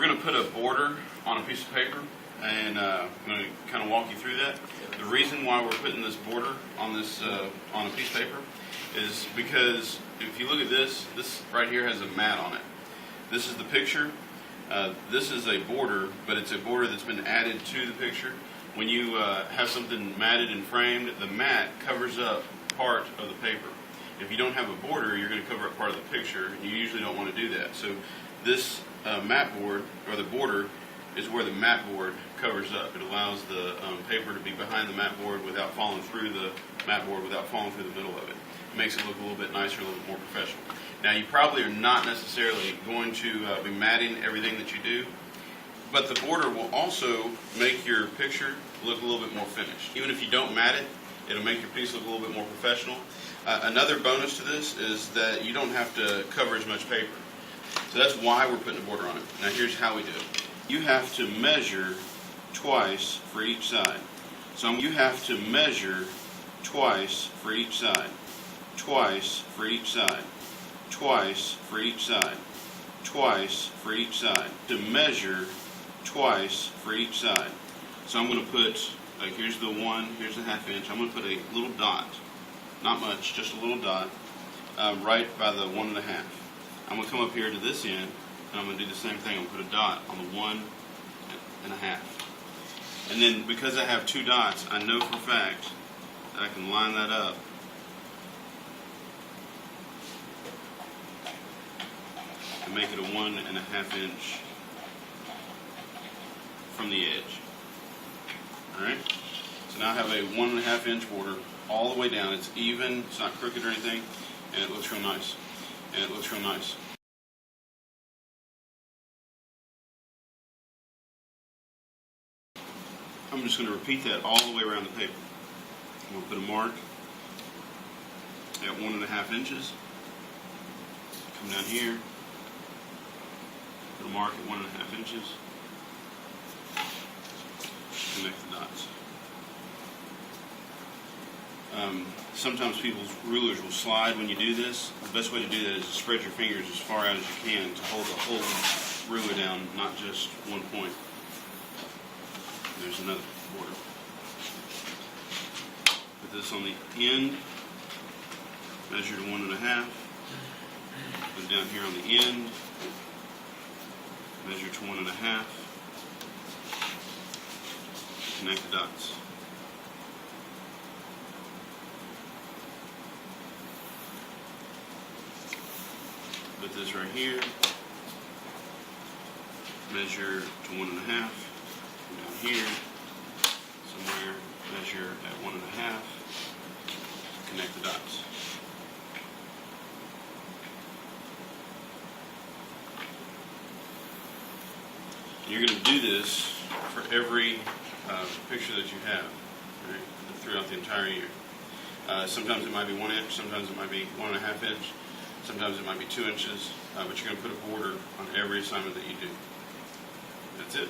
We're going to put a border on a piece of paper, and I'm going to kind of walk you through that. The reason why we're putting this border on this on a piece of paper is because if you look at this right here has a mat on it. This is the picture. This is a border, but it's a border that's been added to the picture. When you have something matted and framed, the mat covers up part of the paper. If you don't have a border, you're going to cover up part of the picture, and you usually don't want to do that. So this mat board, or the border, is where the mat board covers up. It allows the paper to be behind the mat board without falling through the mat board, without falling through the middle of it. It makes it look a little bit nicer, a little bit more professional. Now, you probably are not necessarily going to be matting everything that you do, but the border will also make your picture look a little bit more finished. Even if you don't mat it, it'll make your piece look a little bit more professional. Another bonus to this is that you don't have to cover as much paper. So that's why we're putting a border on it. Now here's how we do it. You have to measure twice for each side. So you have to measure twice for each side. Twice for each side. Twice for each side. Twice for each side. To measure twice for each side. So I'm going to put, like here's the 1, here's the 1/2 inch. I'm going to put a little dot, not much, just a little dot, right by the 1 1/2. I'm going to come up here to this end, and I'm going to do the same thing. I'm going to put a dot on the 1 1/2. And then because I have 2 dots, I know for a fact that I can line that up and make it a 1 1/2 inch from the edge. Alright? So now I have a 1 1/2 inch border all the way down. It's even, it's not crooked or anything, and it looks real nice. And it looks real nice. I'm just going to repeat that all the way around the paper. I'm going to put a mark at 1 1/2 inches. Come down here. Put a mark at 1 1/2 inches. Connect the dots. Sometimes people's rulers will slide when you do this. The best way to do that is to spread your fingers as far out as you can to hold the whole ruler down, not just one point. There's another border. Put this on the end, measure to 1 1/2. Put it down here on the end, measure to 1 1/2. Connect the dots. Put this right here, measure to 1 1/2. Down here, somewhere, measure at 1 1/2. Connect the dots. And you're going to do this for every picture that you have, right, throughout the entire year. Sometimes it might be 1 inch, sometimes it might be 1 1/2 inch, sometimes it might be 2 inches, but you're going to put a border on every assignment that you do. That's it.